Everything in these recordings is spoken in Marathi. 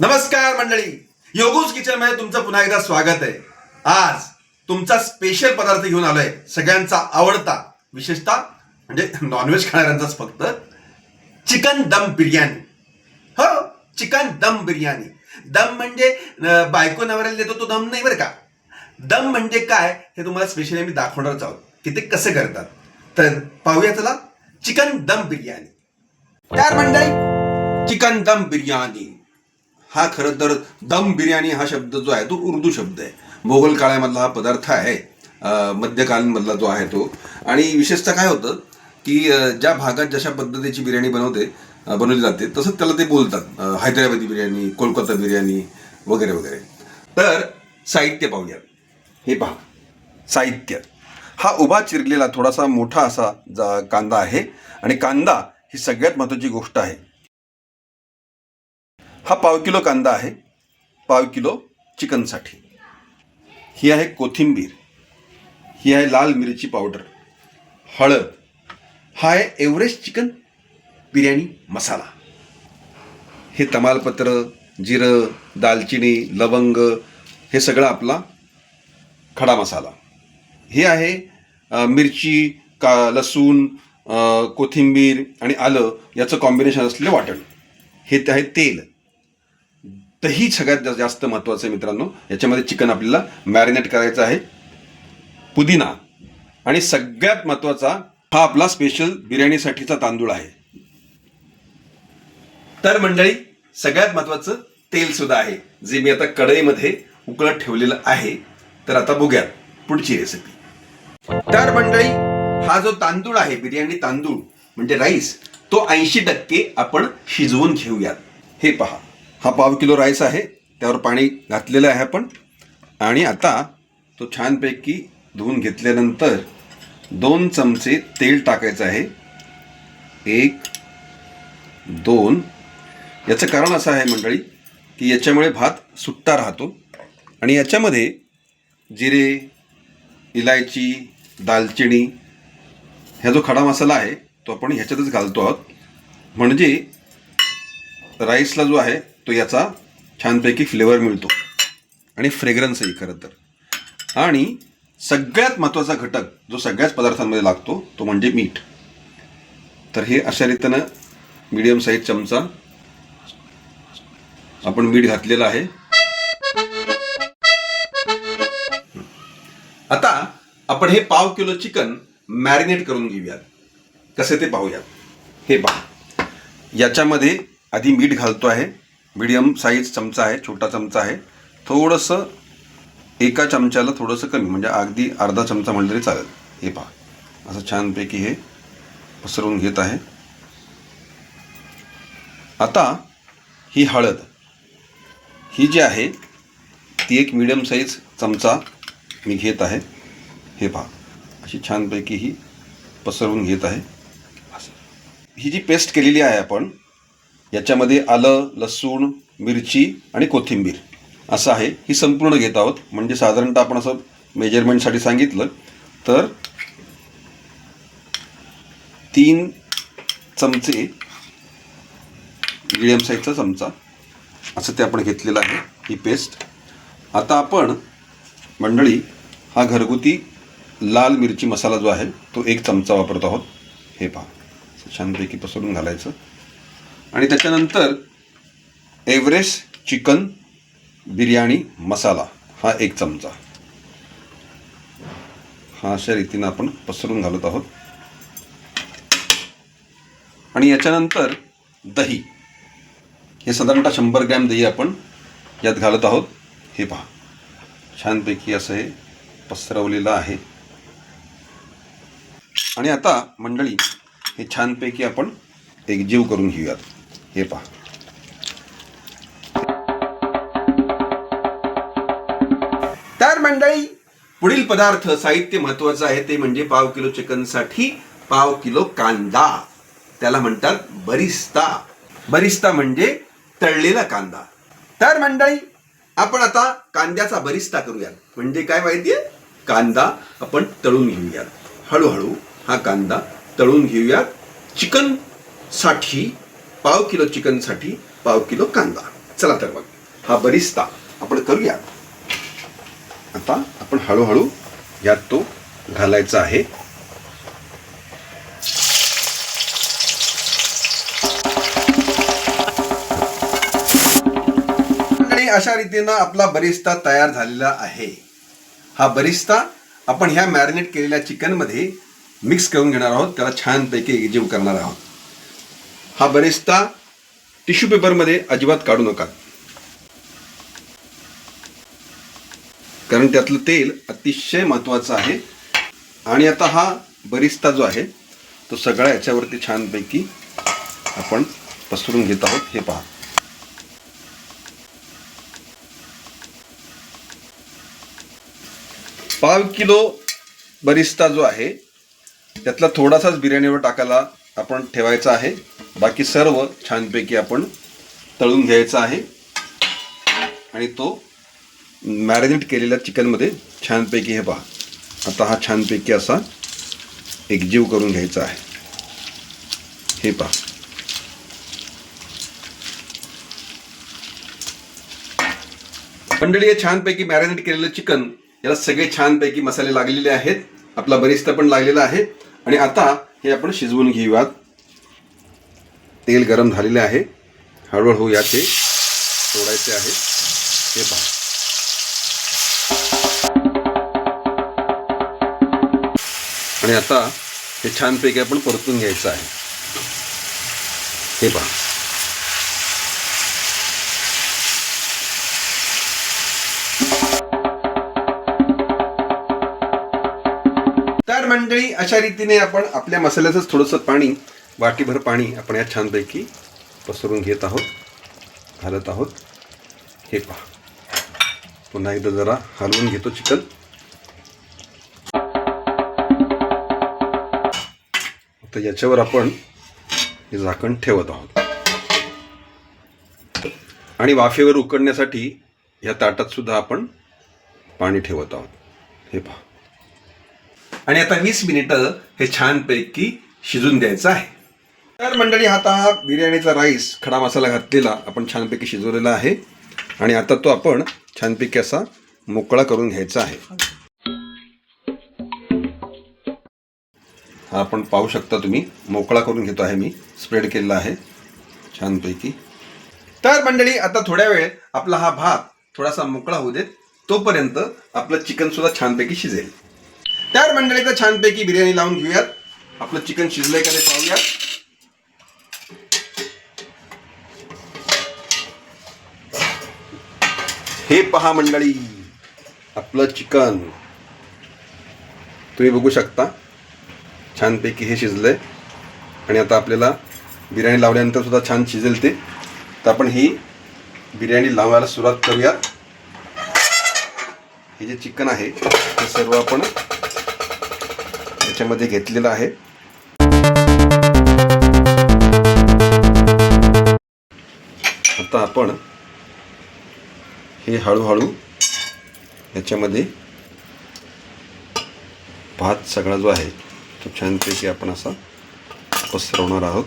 नमस्कार मंडळी, योगूज किचन मध्ये तुमचं पुन्हा एकदा स्वागत आहे. आज तुमचा स्पेशल पदार्थ घेऊन आलोय, सगळ्यांचा आवडता, विशेषतः म्हणजे नॉनव्हेज खाणाऱ्यांचाच फक्त, चिकन दम बिर्याणी. हो, चिकन दम बिर्याणी. दम म्हणजे बायको नवऱ्याला देतो तो दम नाही बरं का. दम म्हणजे काय हे तुम्हाला स्पेशली आम्ही दाखवणारच आहोत की ते कसं करतात. तर पाहूया चला, चिकन दम बिर्याणी. तर मंडळी, चिकन दम बिर्याणी हा खरं तर दम बिर्याणी हा शब्द जो आहे तो उर्दू शब्द आहे. मोगल काळामधला हा पदार्थ आहे, मध्यकालीनमधला जो आहे तो. आणि विशेषतः काय होतं की ज्या भागात जशा पद्धतीची बिर्याणी बनवली जाते तसंच त्याला ते बोलतात. हैदराबादी बिर्याणी, कोलकाता बिर्याणी वगैरे वगैरे. तर साहित्य पाहूया. हे पहा साहित्य. हा उभा चिरलेला थोडासा मोठा असा कांदा आहे. आणि कांदा ही सगळ्यात महत्त्वाची गोष्ट आहे. हा पाव किलो कांदा आहे, पाव किलो चिकनसाठी. ही आहे कोथिंबीर, ही आहे लाल मिरची पावडर, हळद, हा आहे एव्हरेस्ट चिकन बिर्याणी मसाला. हे तमालपत्र, जिरं, दालचिनी, लवंग, हे सगळं आपला खडा मसाला. हे आहे मिरची, लसूण, कोथिंबीर आणि आलं याचं कॉम्बिनेशन असलेलं वाटण. हे आहे तेल. दही सगळ्यात जास्त महत्त्वाचं आहे मित्रांनो. याच्यामध्ये चिकन आपल्याला मॅरिनेट करायचं आहे. पुदिना आणि सगळ्यात महत्त्वाचा हा आपला स्पेशल बिर्याणीसाठीचा तांदूळ आहे. तर मंडळी, सगळ्यात महत्त्वाचं तेल सुद्धा आहे, जे मी आता कढईमध्ये उकळत ठेवलेलं आहे. तर आता बघूयात पुढची रेसिपी. तर मंडळी, हा जो तांदूळ आहे, बिर्याणी तांदूळ म्हणजे राईस, तो 80% आपण शिजवून घेऊयात. हे पहा, हा पाव किलो राईस आहे, त्यावर पाणी घातलेलं आहे आपण. आणि आता तो छानपैकी धुवून घेतल्यानंतर 2 चमचे तेल टाकायचं आहे. 1, 2. याचं कारण असं आहे मंडळी की याच्यामुळे भात सुट्टा राहतो. आणि याच्यामध्ये जिरे, इलायची, दालचिनी, ह्या जो खडा मसाला आहे तो आपण ह्याच्यातच घालतो आहोत. म्हणजे राईसला जो आहे तो याचा छानपैकी फ्लेवर मिळतो आणि फ्रेग्रन्सही खरं तर. आणि सगळ्यात महत्त्वाचा घटक जो सगळ्याच पदार्थांमध्ये लागतो तो म्हणजे मीठ. तर हे अशा रीतीनं मीडियम साईज चमचा आपण मीठ घातलेलं आहे. आता आपण हे पाव किलो चिकन मॅरिनेट करून घेऊयात. कसे ते पाहूयात. हे पहा, याच्यामध्ये आधी मीठ घालतो आहे. मीडियम साईज चमचा आहे, छोटा चमचा आहे. थोडंसं एका चमच्याला थोडंसं कमी, म्हणजे अगदी अर्धा चमचा म्हणलं तरी चालेल. हे पहा, असं छानपैकी हे पसरवून घेत आहे. आता ही हळद, ही जी आहे ती एक मीडियम साईज चमचा मी घेत आहे. हे पहा, अशी छानपैकी ही पसरवून घेत आहे. ही जी पेस्ट केलेली आहे आपण, याच्यामध्ये आलं, लसूण, मिरची आणि कोथिंबीर असं आहे, ही संपूर्ण घेत आहोत. म्हणजे साधारणतः आपण असं मेजरमेंटसाठी सांगितलं तर 3 चमचे मिडियम साईजचा चमचा असं ते आपण घेतलेलं आहे, ही पेस्ट. आता आपण मंडळी हा घरगुती लाल मिरची मसाला जो आहे तो 1 चमचा वापरत आहोत. हे पहा, छानपैकी पसरून घालायचं. आणि त्याच्यानंतर एव्हरेस्ट चिकन बिर्याणी मसाला हा 1 चमचा, हा अशा रीतीनं आपण पसरून घालत आहोत. आणि याच्यानंतर दही, हे साधारणतः 100 ग्रॅम दही आपण यात घालत आहोत. हे पहा, छानपैकी असं हे पसरवलेलं आहे. आणि आता मंडळी हे छानपैकी आपण एकजीव करून घेऊयात. हे पहा, तर मंडळी, पुढील पदार्थ, साहित्य महत्त्वाचं आहे ते म्हणजे पाव किलो चिकनसाठी पाव किलो कांदा. त्याला म्हणतात बरिस्ता. बरिस्ता म्हणजे तळलेला कांदा. तर मंडळी, आपण आता कांद्याचा बरिस्ता करूयात. म्हणजे काय माहितीये, कांदा आपण तळून घेऊयात. हळूहळू हा कांदा तळून घेऊयात. चिकनसाठी पाव किलो चिकनसाठी पाव किलो कांदा. चला तर मग. हा बरिस्ता आपण करूया. आता आपण हळूहळू यात तो घालायचा आहे. आणि अशा रीतीनं आपला बरिस्ता तयार झालेला आहे. हा बरिस्ता आपण ह्या मॅरिनेट केलेल्या चिकन मध्ये मिक्स करून घेणार आहोत. त्याला छानपैकी एकजीव करणार आहोत. हा बरिस्ता टिश्यू पेपरमध्ये अजिबात काढू नका, कारण त्यातलं तेल अतिशय महत्त्वाचं आहे. आणि आता हा बरिस्ता जो आहे तो सगळा याच्यावरती छानपैकी आपण पसरून घेत आहोत. हे पहा, पाव किलो बरिस्ता जो आहे त्यातला थोडासाच बिर्याणीवर टाकायला आपण ठेवायचा आहे. बाकी सर्व छानपैकी आपण तळून घ्यायचा आहे आणि तो मॅरिनेट केलेल्या चिकनमध्ये छानपैकी, हे पहा, आता हा छानपैकी असा एकजीव करून घ्यायचा आहे. हे पहा, मंडळी, हे छानपैकी मॅरिनेट केलेलं चिकन याला सगळे छानपैकी मसाले लागलेले आहेत. आपला बरिस्ता पण लागलेला आहे. आणि आता हे आपण शिजवून घेऊयात. तेल गरम झालेले आहे. हळूहळू याचे सोडायचे आहे. हे पहा, आणि आता हे छानपैकी आपण परतून घ्यायचं आहे. हे पहा, तर मंडळी, अशा रीतीने आपण आपल्या मसाल्याचंच थोडंसं पाणी, वाटीभर पाणी आपण यात छानपैकी पसरून घेत आहोत, घालत आहोत. हे पहा, पुन्हा एकदा जरा हलवून घेतो चिकन. तर याच्यावर आपण हे झाकण ठेवत आहोत आणि वाफेवर उकडण्यासाठी या ताटात सुद्धा आपण पाणी ठेवत आहोत. हे पहा, आणि आता 20 मिनिटं हे छानपैकी शिजून द्यायचं आहे. तर मंडळी, आता हा बिर्याणीचा राईस खडा मसाला घातलेला आपण छानपैकी शिजवलेला आहे आणि आता तो आपण छानपैकी असा मोकळा करून घ्यायचा आहे. हा आपण पाहू शकता तुम्ही, मोकळा करून घेतो आहे मी, स्प्रेड केलेला आहे छानपैकी. तर मंडळी, आता थोड्या वेळ आपला हा भात थोडासा मोकळा होऊ देत, तोपर्यंत आपलं चिकन सुद्धा छानपैकी शिजेल. तर मंडळी, तर छानपैकी बिर्याणी लावून घेऊयात. आपलं चिकन शिजलंय का ते पाहूयात. हे पहा मंडळी, आपलं चिकन तुम्ही बघू शकता, छानपैकी हे शिजलंय. आणि आता आपल्याला बिर्याणी लावल्यानंतर सुद्धा छान शिजेल ते. तर आपण ही बिर्याणी लावायला सुरुवात करूया. हे जे चिकन आहे ते सर्व आपण याच्यामध्ये घेतलेलं आहे. आता आपण हे हळूहळू याच्यामध्ये भात सगळा जो आहे तो छानपैकी आपण असा पसरवणार आहोत.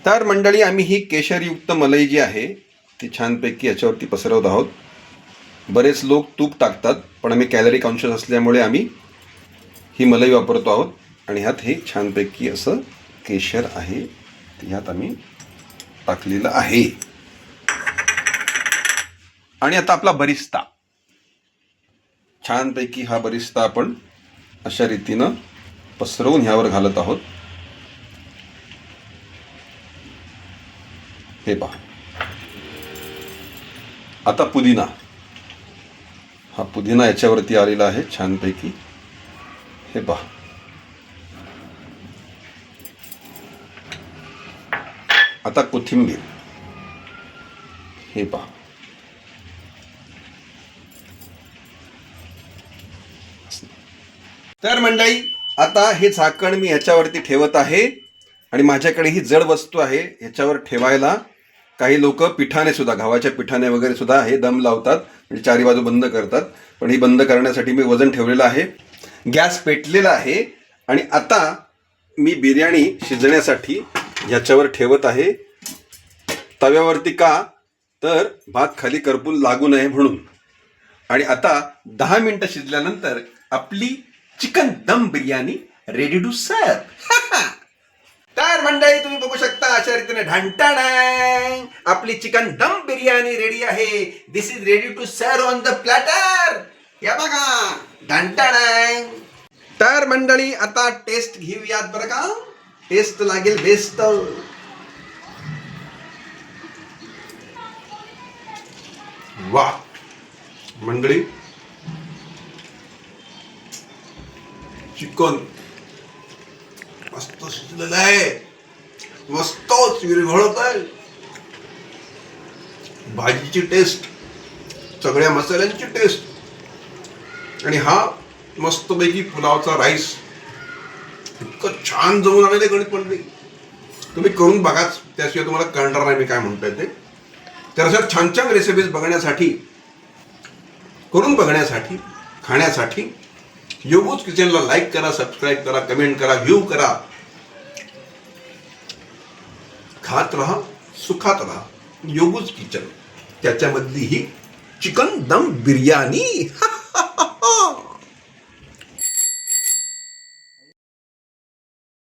तर मंडळी, आम्ही ही केशरयुक्त मलाई जी आहे ती छानपैकी याच्यावरती पसरवत आहोत. बरेच लोक तूप टाकतात, पण आम्ही कॅलरी कॉन्शियस असल्यामुळे आम्ही ही मलाई वापरतो आहोत. आणि ह्यात हे छानपैकी असं केशर आहे ते ह्यात आम्ही टाकलेलं आहे. आणि आता आपला बरिस्ता, छानपैकी हा बरिस्ता आपण अशा रीतीनं पसरवून ह्यावर घालत आहोत. हे पहा, आता पुदिना, हा पुदिना याच्यावरती आलेला आहे छानपैकी. हे पहा, आता कोथिंबीर. हे पहा, तर मंडळी, आता हे झाकण मी ह्याच्यावरती ठेवत आहे. आणि माझ्याकडे ही जड वस्तू आहे ह्याच्यावर ठेवायला. काही लोक पिठाने सुद्धा, गव्हाच्या पिठाने वगैरे सुद्धा हे दम लावतात, म्हणजे चारी बाजू बंद करतात. पण ही बंद करण्यासाठी मी वजन ठेवलेलं आहे. गॅस पेटलेला आहे. आणि आता मी बिर्याणी शिजण्यासाठी ह्याच्यावर ठेवत आहे. तव्यावरती का तर भात खाली करपून लागू नये म्हणून. आणि आता 10 मिनिटं शिजल्यानंतर आपली चिकन दम बिर्याणी रेडी टू सर्व. तर मंडळी तुम्ही बघू शकता अशा रीतीने ढांटाण आपली चिकन दम बिर्याणी रेडी आहे. This is ready to serve on the platter. या बघा ढांटाण. तर मंडळी आता टेस्ट घेऊयात बरं का. टेस्ट लागेल बेस्ट. वा मंडळी, चिकन मस्त शिजलेलं आहे, मस्त विरघळत आहे. भाजीची टेस्ट, सगळ्या मसाल्यांची टेस्ट, आणि हा मस्तपैकी पुलावचा राईस इतकं छान जमून आलेलं आहे गणित मंडळी. तुम्ही करून बघाच, त्याशिवाय तुम्हाला कळणार नाही मी काय म्हणतोय ते. तर अशा छान छान रेसिपीज बघण्यासाठी, करून बघण्यासाठी, खाण्यासाठी योगूज किचनला लाईक करा, सबस्क्राईब करा, कमेंट करा, व्ह्यू करा. खात राहा, सुखात राहा. योगूज किचन, त्याच्यामधली ही चिकन दम बिर्याणी.